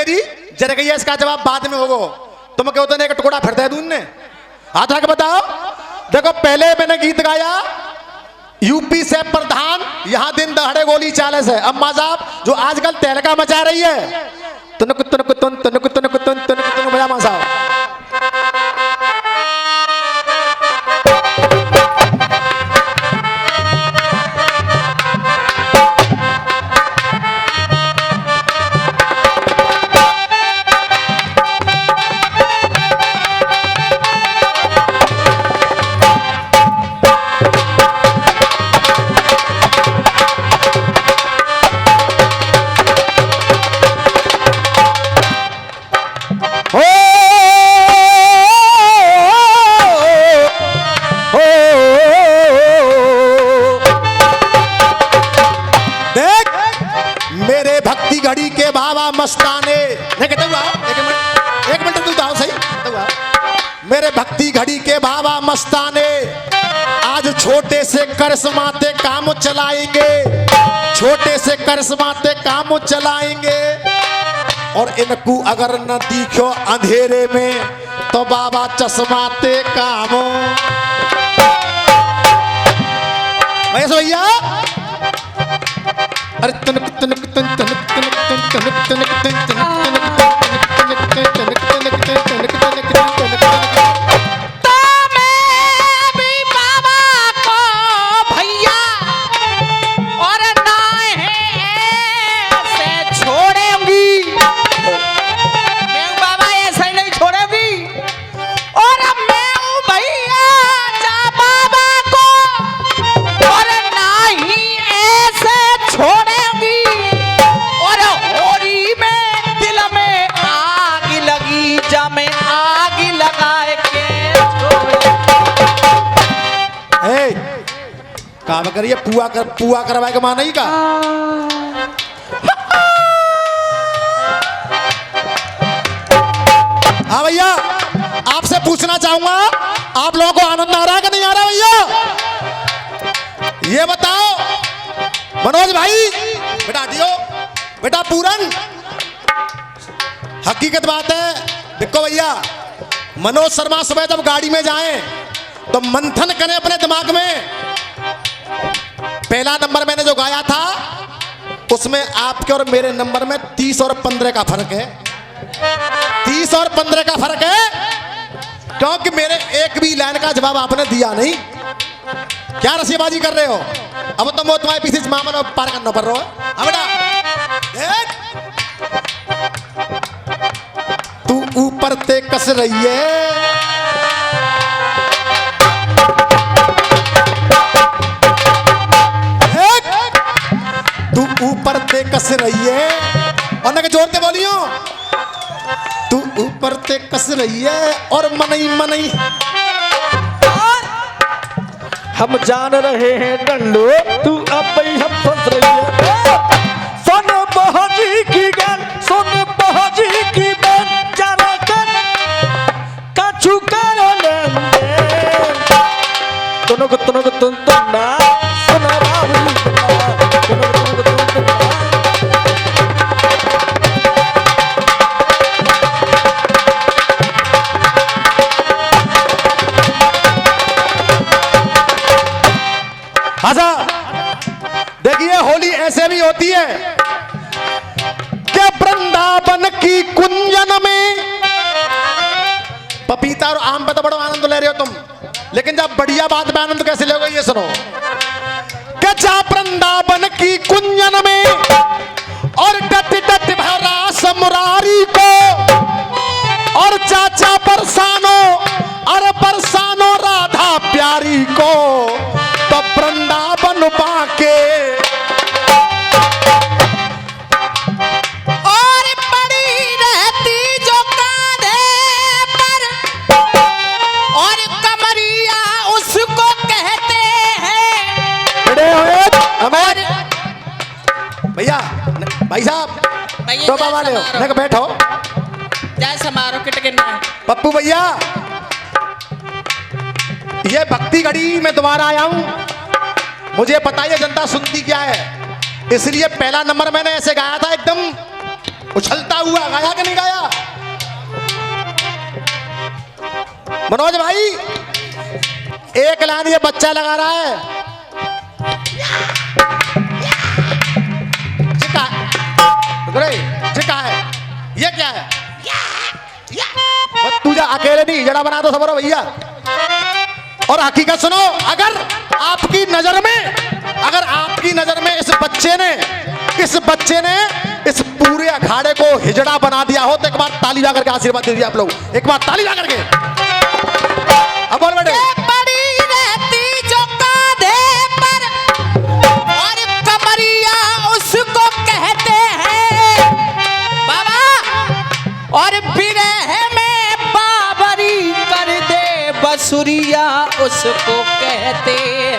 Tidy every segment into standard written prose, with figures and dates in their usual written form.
मेरी जर गई है, इसका जवाब बाद में होगा। तुम क्यों तो एक टुकड़ा फिर दे दूं ने हाथ रख बताओ। देखो पहले मैंने गीत गाया यूपी से प्रधान, यहां दिन दहाड़े गोली चाले से। अम्मा साहब जो आजकल तहलका मचा रही है, तुनक तुनक तुन तुनक तुनक तुन तुनक तुन बजा मां साहब। घड़ी के बाबा मस्ताने नहीं कहता हुआ, एक मिनट तू दाओ सही हुआ। मेरे भक्ति घड़ी के बाबा मस्ताने आज छोटे से करिश्माते काम चलाएंगे, छोटे से करिश्माते काम चलाएंगे। और इनको अगर न दिखो अंधेरे में तो बाबा चश्माते काम। भैया अरे तनक तनक तन तनक तनक तन तनक तनक तन तनक तनक तनक तनक तनक तनक तनक तनक तनक तो मैं भी बाबा को भैया और ना ऐसे छोड़ूंगी, मैं बाबा ऐसे नहीं छोड़ूंगी। और मैं भैया जा बाबा को और ना ही ऐसे छोड़ूंगी। और होरी में दिल में आग लगी, जा मैं आग लगाए के काम करिए पुआ करवाए का मान नहीं का। हाँ भैया आपसे पूछना चाहूंगा, आप लोगों को आनंद आ रहा है कि नहीं आ रहा भैया? ये बताओ मनोज भाई, बेटा दियो बेटा पूरन। हकीकत बात है देखो भैया, मनोज शर्मा सुबह जब गाड़ी में जाएं तो मंथन करें अपने दिमाग में। पहला नंबर मैंने जो गाया था उसमें आपके और मेरे नंबर में 30 और 15 का फर्क है। 30 और 15 का फर्क है, क्योंकि मेरे एक भी लाइन का जवाब आपने दिया नहीं। क्या रसीबाजी कर रहे हो? अब तो मैं तुम्हारे पीछे मामला पार करना पड़ रहा है। अब बेटा तू ऊपर ते कस रही है, तू ऊपर ते कस रही है। और ना के जोर ते बोलियो, तू ऊपर ते कस रही है और मनई मनई। हम जान रहे हैं डंडो, तू अब हम फंस रही है। सुन बहाजी की गान, सुन बहाजी की बात, जरा कर कछु करो लेंगे। तुनक तुनक तुन तुन्ना सुना बाबू, तुनक तुनक तुन तुन्ना। अच्छा देखिए होली ऐसे भी होती है कि वृंदावन की कुंजन में पपीता और आम पे तो बड़ा आनंद ले रहे हो तुम, लेकिन जब बढ़िया बात में आनंद कैसे लोगे ये सुनो। कि जा वृंदावन की कुंजन में और डट डट भरा समुरारी को, और चाचा परसानो अरे परसानो राधा प्यारी को, तो वृंदावन बाके और पड़ी रहती जो कांधे पर, और कमरिया उसको कहते हैं। बड़े हुए हमारे भैया भाई साहब तो बाबा ले हो बैठो। जय समारोह किट गिनना पप्पू भैया, ये भक्ति घड़ी में दोबारा आया हूं, मुझे पता है जनता सुनती क्या है, इसलिए पहला नंबर मैंने ऐसे गाया था एकदम उछलता हुआ गाया कि नहीं गाया? मनोज भाई एक लाइन ये बच्चा लगा रहा है, चिका है, ये क्या है? तुझे अकेले नहीं जड़ा बना दो सबरो भैया। और हकीकत सुनो, अगर आपकी नजर में इस बच्चे ने इस पूरे अखाड़े को हिजड़ा बना दिया हो तो एक बार ताली बजा करके आशीर्वाद दे दिए आप लोग, एक बार ताली बजा करके। अब बोल बेटे। बड़ी रहती जो कांधे पर और कमरिया उसको कहते हैं बाबा, और बिरह में बाबरी कर दे बसुरिया उसको कहते हैं।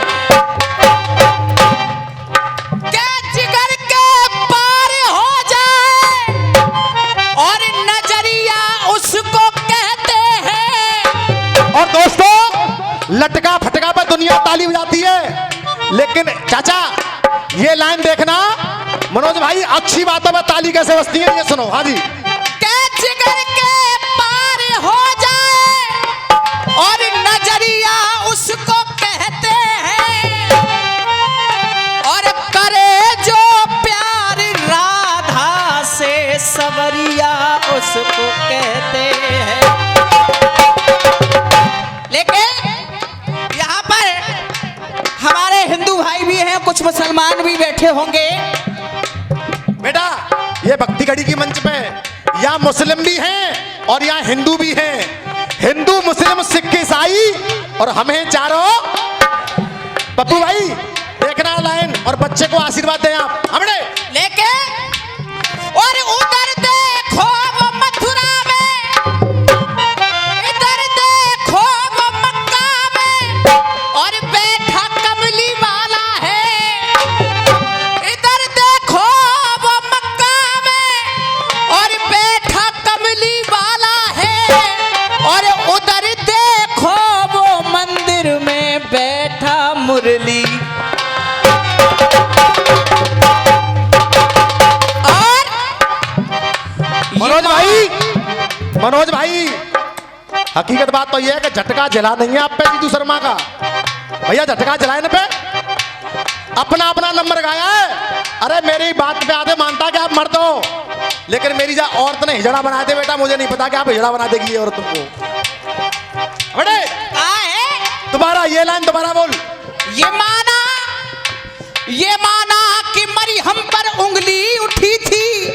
और दोस्तों लटका फटका पर दुनिया ताली बजाती है, लेकिन चाचा ये लाइन देखना मनोज भाई, अच्छी बातों में ताली कैसे बजती है ये सुनो। हाँ जी। जिगर के पार हो जाए और नजरिया उसको कहते हैं, और करे जो प्यार राधा से सवरिया उसको कहते हैं। लेकिन यहाँ पर हमारे हिंदू भाई भी हैं, कुछ मुसलमान भी बैठे होंगे। बेटा ये भक्ति घड़ी की मंच पे यहाँ मुस्लिम भी हैं और यहाँ हिंदू भी हैं, हिंदू मुस्लिम सिख ईसाई, और हमें चारों। पप्पू भाई देखना लाइन और बच्चे को आशीर्वाद दें आप। हमने लेके और उधर देखो वो मथुरा में, इधर देखो वो मक्का में, और बैठा कमली वाला है। इधर देखो वो मक्का में और बैठा कमली वाला है, और उधर देखो वो मंदिर में बैठा मुरली। मनोज भाई हकीकत बात तो यह है कि झटका जला नहीं है आप पे जीतू शर्मा का। भैया झटका जलाए ना पे, अपना अपना नंबर गाया है। अरे मेरी बात पे आधे मानता कि आप मर्द हो, लेकिन मेरी जा औरत ने हिजड़ा बना दे बेटा, मुझे नहीं पता कि आप हिजड़ा बना देगी और तुमको। बड़े दोबारा ये लाइन दोबारा बोल। ये माना कि मरियम पर उंगली उठी थी,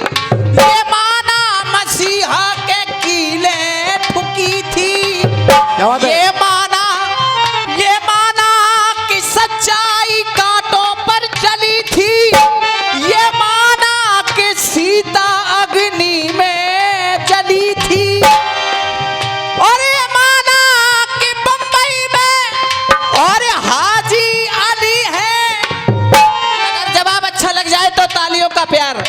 ये माना मसीहा के कीले ठुकी थी, ये माना कि सच्चाई कांटों पर चली थी, ये माना कि सीता अग्नि में जली थी, और ये माना कि बंबई में और हाजी अली है। अगर जवाब अच्छा लग जाए तो तालियों का प्यार।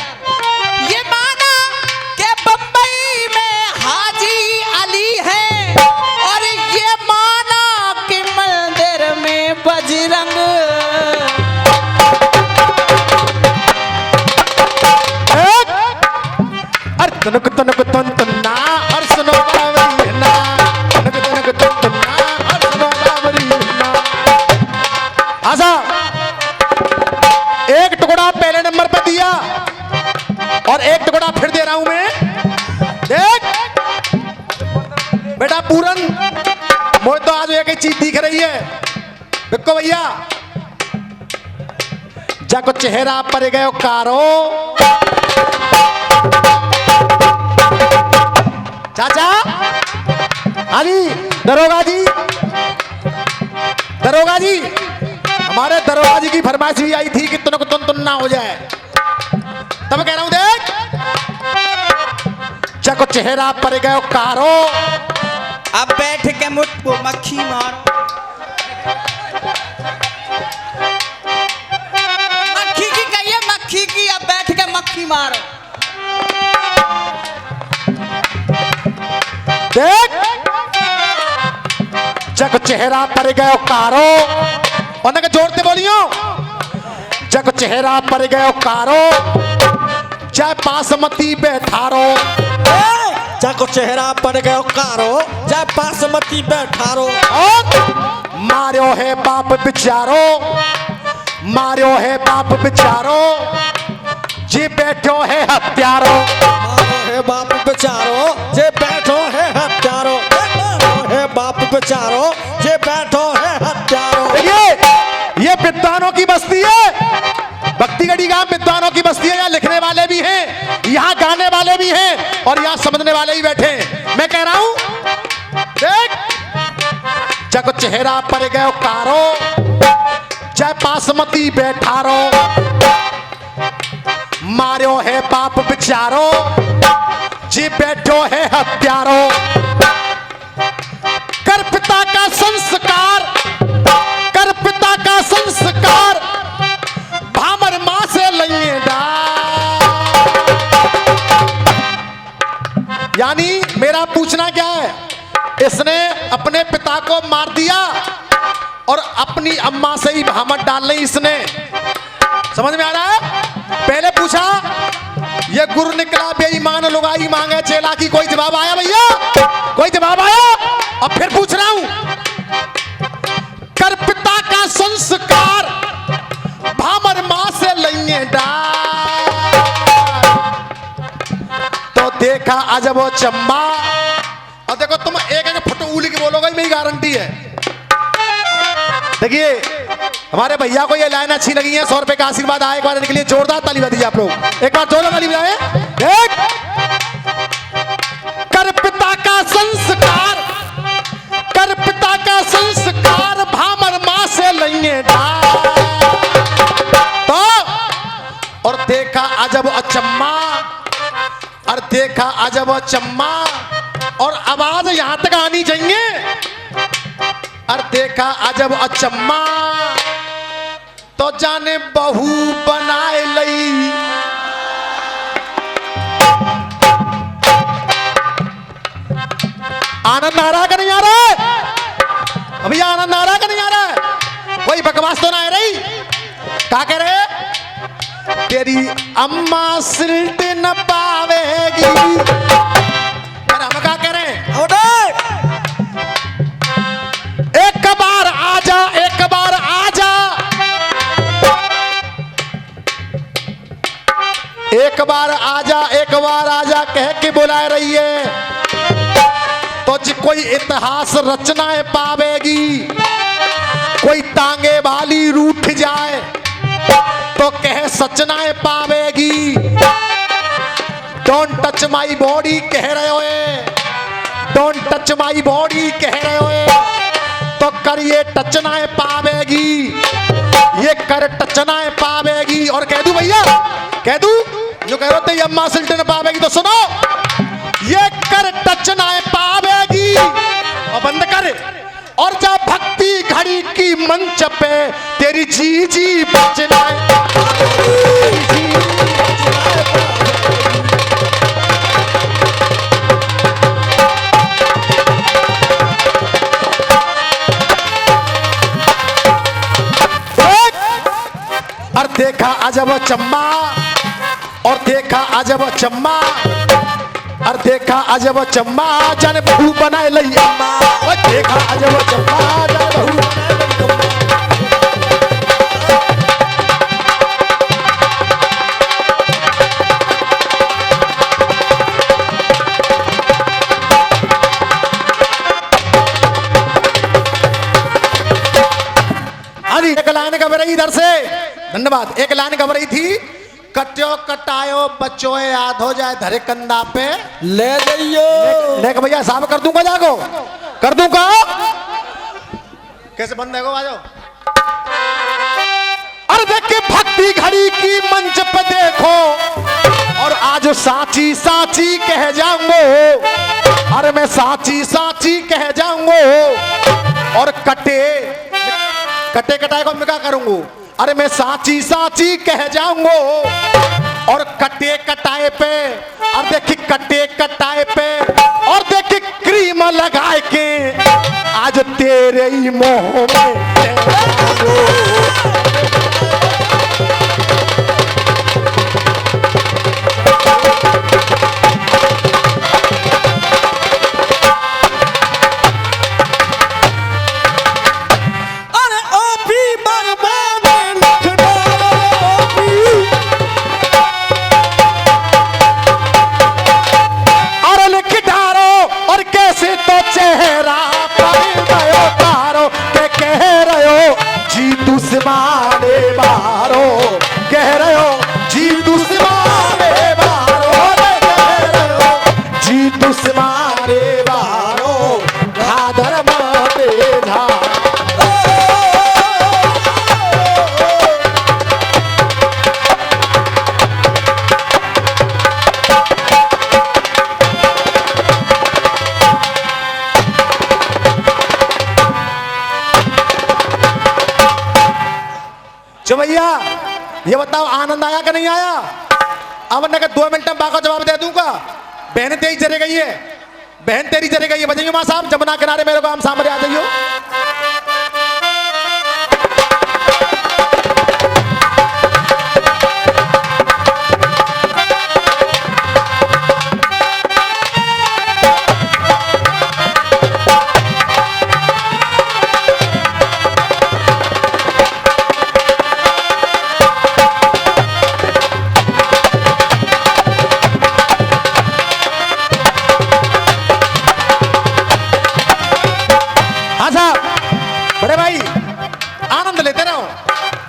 ये माना कि बंबई में हाजी अली है, और ये माना कि मंदिर में बजरंग। तनक तनक तन तन्ना और सुनो बावरी ना, तनक तनक तन तन्ना और सुनो बावरी ना। आजा एक टुकड़ा पहले नंबर पे दिया और एक टुकड़ा फिर दे रहा हूं मैं। देख बेटा पूरन, मुझे तो आज एक ही चीज दिख रही है। बिक्को भैया जाको चेहरा पर गयो कारो, चाचा हाँ जी दरोगा जी हमारे दरोगा जी की फरमाइश भी आई थी कि तुन ना हो जाए, तब कह रहा हूं देख चको चेहरा पर गयो कारो। अब बैठ के मुझको मक्खी मारो, मक्खी की कहिए, मक्खी की। अब बैठ के मक्खी मारो। देख जग चेहरा पर गयो कारो, उन्हें जोड़ते बोलियो जग चेहरा पर गयो कारो, जय बासमती बैठारो। जाको चेहरा पड़ गयो कारो, जय बासमती बैठारो। और मार्यो है बाप बिचारो, मार्यो है बाप बिचारो, जी बैठो है हत्यारो। मारो है बाप बेचारो, जे बैठो है हत्यारो। मारो है बाप बेचारो, जे बैठो है हत्यारो। देखिए ये विद्वानों की बस्ती है, भक्तिगढ़ी गांव विद्वानों की बस्ती है। यहाँ लिखने वाले भी हैं, यहाँ गाने वाले भी हैं और यहाँ समझने वाले ही बैठे हैं। मैं कह रहा हूं देख, जग चेहरा पर गयो कारो, जय बासमती बैठारो, मार्यो है बाप बिचारो, जी बैठो है हत्यारो। कर पिता का संस्कार, कर पिता का संस्कार, भामर मां से लइए यानी मेरा पूछना क्या है, इसने अपने पिता को मार दिया और अपनी अम्मा से ही भामर डाल ली इसने। समझ में आ रहा है? पहले पूछा ये गुरु निकला बेईमान लुगाई मांगे चेला की, कोई जवाब आया भैया? कोई जवाब आया? अब फिर पूछ रहा हूं, कर पिता का संस्कार, भामर मां से लइए डाल। तो देखा अजब वो चम्बा। और देखो तुम एक एक फुट उली के बोलोगे, मेरी गारंटी है। देखिए हमारे भैया को ये लाइन अच्छी लगी है, 100 रुपए का आशीर्वाद आए एक बार के लिए जोरदार ताली बजाइए आप लोग, एक बार जोरदार ताली बजाएं। देख, कर पिता का संस्कार, कर पिता का संस्कार, भामर मां से लइए डाल। तो और देखा अजब अचम्मा, और देखा अजब अचम्मा, और आवाज यहां तक आनी चाहिए। और देखा अजब अचम्मा, तो जाने बहू बनाए लई। आनंद आ रहा कि नहीं आ रहा है? भैया आनंद आ रहा कि नहीं आ रहा है? कोई बकवास तो ना आ रही? क्या कह रहे? तेरी अम्मा सिल्ट न पावेगी। हम क्या कह रहे हैं? एक बार आजा, एक बार आजा, एक बार आजा, एक बार आजा कह के बुलाए रही है। तो जी कोई इतिहास रचनाएं पावेगी, कोई टांगे वाली रूठ जाए तो कह सचनाएं पावेगी। डोंट टच माई बॉडी कह रहे हो, डोंट टच माई बॉडी कह रहे हो, तो कर ये टचनाएं पावेगी, ये कर टचनाएं पावेगी। और कह दूं भैया, कह दूं जो कह रहे थे अम्मा सिल्टन पावेगी, तो सुनो, ये कर टचनाएं पावेगी। और बंद कर, और जब भक्ति घड़ी की मंच पे तेरी जी जी बचनाएं। और देखा अजब चम्मा, और देखा अजब चम्मा, और देखा अजब चम्मा, जाने बहू बनाए लई अम्मा। और देखा अजब चम्मा, जाने बहू बनाए लई अम्मा। अरे एक लाइन कब रही इधर से, धन्यवाद। एक लाइन कब रही थी, कट्यो कटायो बच्चों याद हो जाए धरे कंधा पे ले जाइयो। लेक भैया साहब कर दूंगा, जागो कर दूंगा। कैसे बंद है आ जाओ। अरे देखिए भक्ति घड़ी की मंच पे देखो, और आज साची साची कह जाऊंगो। अरे मैं साची साची कह जाऊंगो। और कटे कटे कटाए को मैं क्या करूंगा? अरे मैं साची साची कह जाऊंगो। और कटे कटाए पे, और देखी कटे कटाए पे, और देखी क्रीम लगाए के आज तेरे ही मोह में। ये बताओ आनंद आया कि नहीं आया? अब न 2 मिनट में बाका जवाब दे दूंगा। बहन तेरी चले गई है, बहन तेरी चले गई है। बजाइए माँ साहब, जमुना किनारे मेरे को हम सामने आ जाइयो। बड़े भाई आनंद लेते रहो,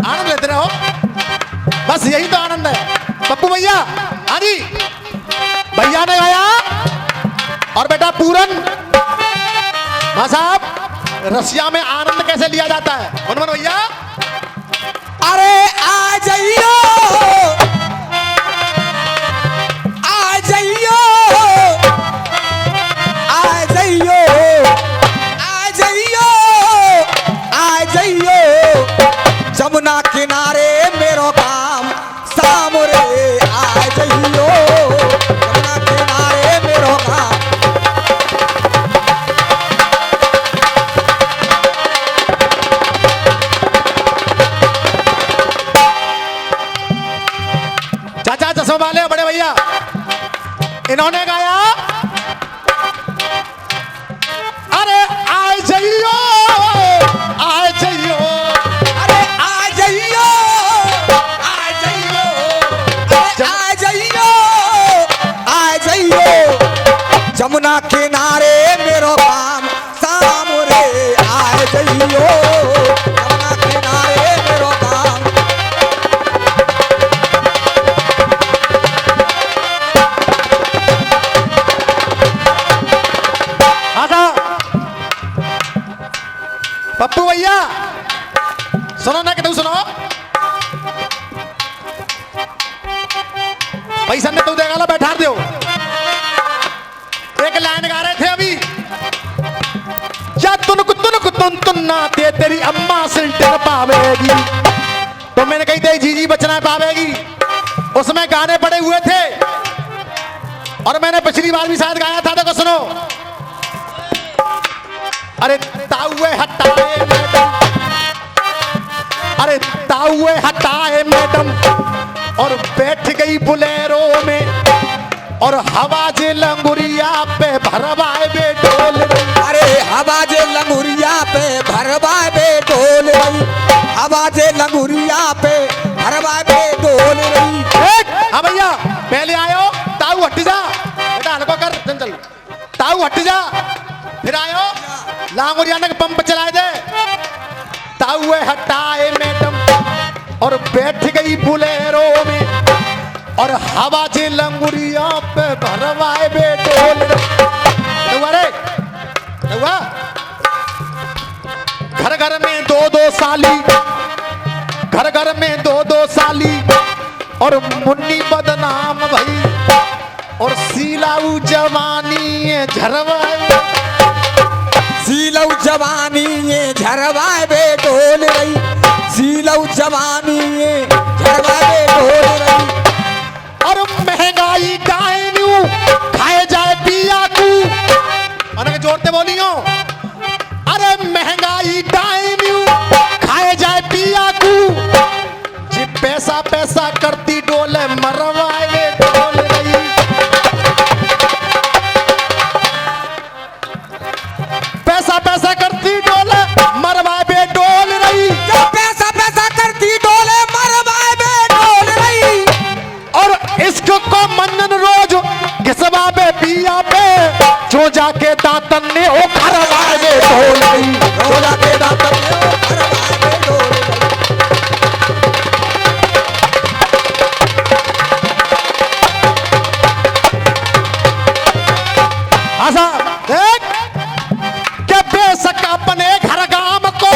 आनंद लेते रहो, बस यही तो आनंद है। पप्पू भैया, हाँ जी, भैया ने गाया। और बेटा पूरन मां साहब, रसिया में आनंद कैसे लिया जाता है? मनमोहन भैया, अरे आ जाइयो, आ जाइयो, आ जाइयो, आ जाइयो, आ जाइयो, जमुना किनारे मेरो काम सामरे आ जाइयो, जमुना किनारे मेरो काम। चाचा चश्मा वाले बड़े भैया, इन्होंने गाया अरे आ जाइयो, आ जाइयो, अरे आ जाइयो, आ जाइयो, अरे आ जाइयो, आ जाइयो, जमुना किनारे मेरो काम सामरे आ जाइयो, जमुना किनारे मेरो काम। पप्पू भैया सुनो ना, कि तू सुनो पैसा ने तू देगा ला, बैठा दो। एक लाइन गा रहे थे अभी, या तुन नाते तेरी अम्मा सिल्टन पावेगी। तो मैंने कही थी जीजी बचना पावेगी, उसमें गाने पड़े हुए थे। और मैंने पिछली बार भी शायद गाया था, देखो सुनो। अरे ताऊए हटाए मैडम, अरे ताऊए हटाए मैडम, और बैठ गई बुलेरो में, और हवा जे लंगुरिया पे भरवाए बे ढोल। अरे हवा जे लंगुरिया पे भरवाए बे ढोल रही, हवा जे लंगुरिया पे भरवाए बे ढोल रही। हाँ भैया, पहले आयो, ताऊ हट जा बेटा, हल्को कर, चल ताऊ हट जा। फिर आयो, लांगुरिया ने पंप चलाए दे। ताऊए हटाए मैडम, और बैठ गई बुलेरो में, और हवा जे लंगुरिया पे भरवाए बे ढोल। घर घर में 2-2 साली, घर घर में 2-2 साली, और मुन्नी बदनाम भई, और सीलाऊ जवानी झरवाए, सीलऊ जवानी ये झरवाए बे ढोल रही, सीलऊ जवानी ये झरवाए बे ढोल रही। और महंगाई डायनू खाए जाए पिया कू, मैंने जोड़ते बोलियो। अरे महंगाई डायनू खाए जाए पिया कू, जी पैसा पैसा करती डोले मरवाए बे ढोल रही। पैसा पैसा करती डोले मरवाए बे डोल रही, जो पैसा पैसा करती डोले मरवाए बे ढोल रही। और इश्क को मंजन रोज घिसवा बे पिया पे, जो जाके दातन ने ओ खरवाए बे ढोल रही, जो जाके दातन ने ओ खरवाए बे ढोल रही। आशा देख के बेशक अपने घर गांव को,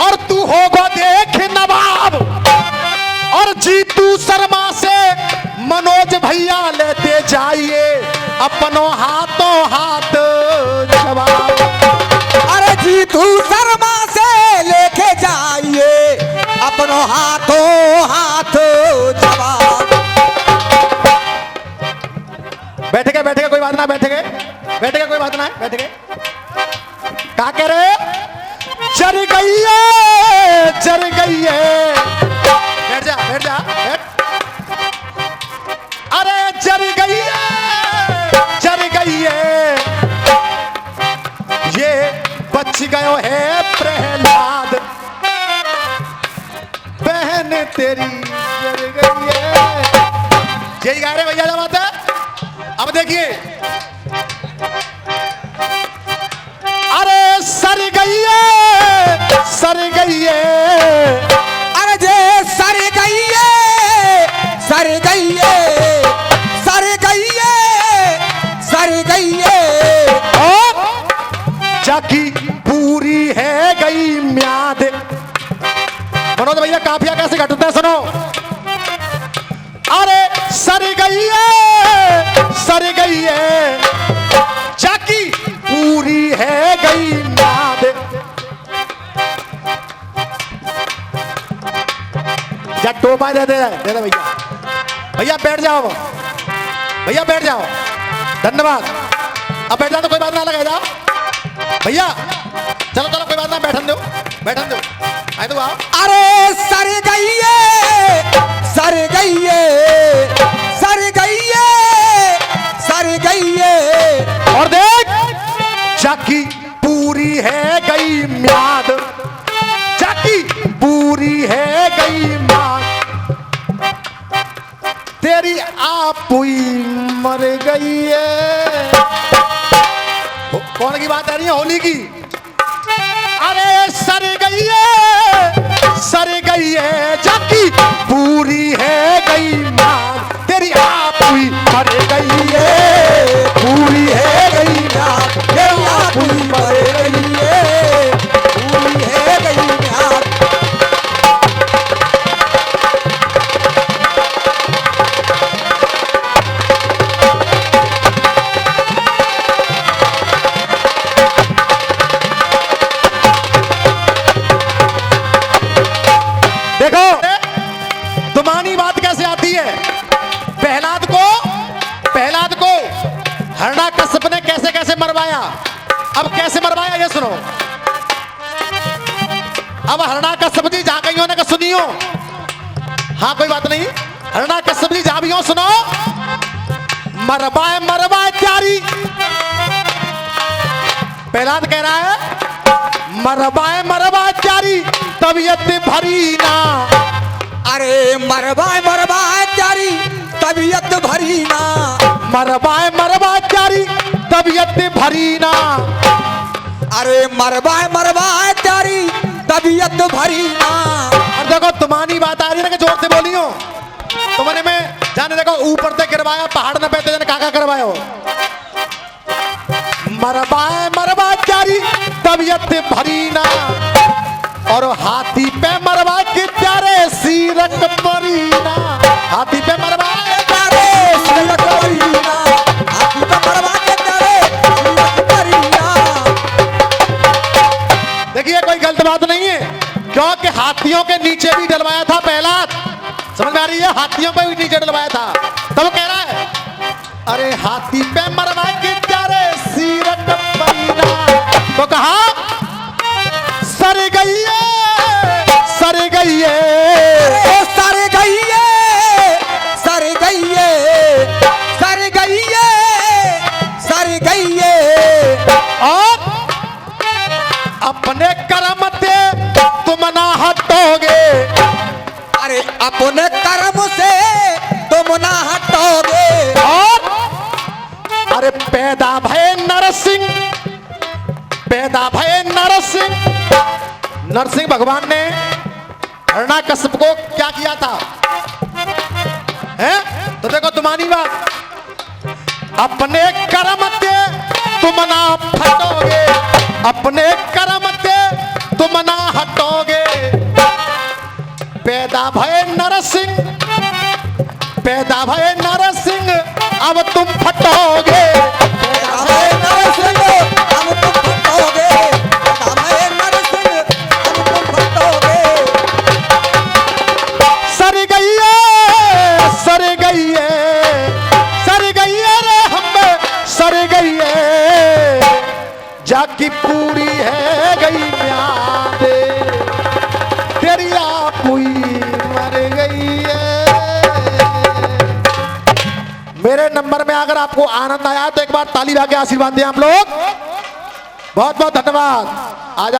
और तू होगा देख नवाब, और जीतू शर्मा से मनोज भैया लेते जाइए अपनों हाथों हाथ जवाब। अरे जीतू शर्मा से लेके जाइए अपनों हाथों बैठ गए कोई बात ना, बैठ गए कोई बात ना है, बैठ गए। क्या कह रहे? जर गई है, जर गई है। बैठ जा, बैठ जा, बैठ। अरे जर गई है, जर गई है, ये बच गयो है प्रहलाद, बहन तेरी जर गई है। यही गा रहे भैया जब बात है। अब देखिए, अरे सर गई है, सर गई है, अरे जे सर गई है, सर गई है, सर गई है, सर गई है। और जाकी पूरी है गई म्याद। मनोज भैया काफिया कैसे घटता है सुनो। अरे सर गई है, सर गई है, जाकी पूरी है गई म्याद। या टोपा दे दे भैया। भैया बैठ जाओ, भैया बैठ जाओ, धन्यवाद। अब बैठ जाओ तो कोई बात ना लगे जाओ भैया। चलो चलो कोई बात ना, बैठन दो, बैठन दो, आए तो आओ। अरे सर गई है, सर गई है, सर गई है, सर गई है। और देख, जाकी पूरी है गई म्याद, जाकी पूरी है गई म्याद। तेरी आप हुई मर गई है। कौन की बात आ रही है? होली की। अरे सर गई है, सर गई है, जाकी पूरी है गई म्याद। तेरी आप हुई मर गई है, पूरी है गई म्याद। तेरी आप हुई मर गई है, पूरी है गई म्याद। देखो तुम्हारी बात कैसे आती है। प्रहलाद को हिरण्यकश्यप ने कैसे कैसे मरवाया। अब कैसे मरवाया ये सुनो। अब हिरण्यकश्यप जी जहां कहीं होने का सुनियो। हाँ कोई बात नहीं, हिरण्यकश्यप जी जहां भी हो सुनो। मरवाए मरवाए त्यारी। प्रहलाद कह रहा है मरवाए मरवाए त्यारी तबीयत भरी ना। अरे मरवाए मरवाए त्यारी तबीयत भरी ना। मरवाए मरवाए त्यारी तबीयत भरी ना। अरे मरवाए मरवाए त्यारी तबीयत भरी ना। और देखो तुम्हारी बात आ रही है ना कि जोर से बोलियो। तुमने में जाने देखो ऊपर से गिरवाया, पहाड़ न पे जाने काका करवाया हो। मरवाए मरवाए त्यारी तबीयत भरी ना। और हाथी पे मरवा के प्यारे सीरक परीना। हाथी पे मरवाए प्यारे सीरक परीना। हाथी पे मरवा के प्यारे सीरक परीना। देखिए कोई गलत बात नहीं है, क्योंकि हाथियों के नीचे भी डलवाया था प्रहलाद। समझ में आ रही है? हाथियों पे भी नीचे डलवाया था। तब वो कह रहा है अरे हाथी पे मरवा के प्यारे सीरक परीना। तो कहा सर गई है, सर गई है, सर गई है, सर गई है, सर गई है, सर गई है। और अपने कर्म से तुम ना हटोगे। अरे अपने कर्म से तुम ना हटोगे। और अरे पैदा भय नरसिंह, पैदा भय नरसिंह। नरसिंह भगवान ने हिरण्यकश्यप को क्या किया था? हैं? तो देखो तुम्हारी बात। अपने कर्म से तुम ना हटोगे, अपने कर्म से तुम ना हटोगे। पैदा भय नरसिंह, पैदा भय नरसिंह, अब तुम फटोगे। पैदा भय नरसिंह, अब तुम फटोगे। पैदा भय नरसिंह, अब तुम फटोगे। सर गई है, सर गई है, सर गई है रे हम पूरी है गई म्यादे, तेरी आपुई मर गई है। मेरे नंबर में अगर आपको आनंद आया तो एक बार ताली लगा के आशीर्वाद दें आप लोग। बहुत बहुत धन्यवाद। आज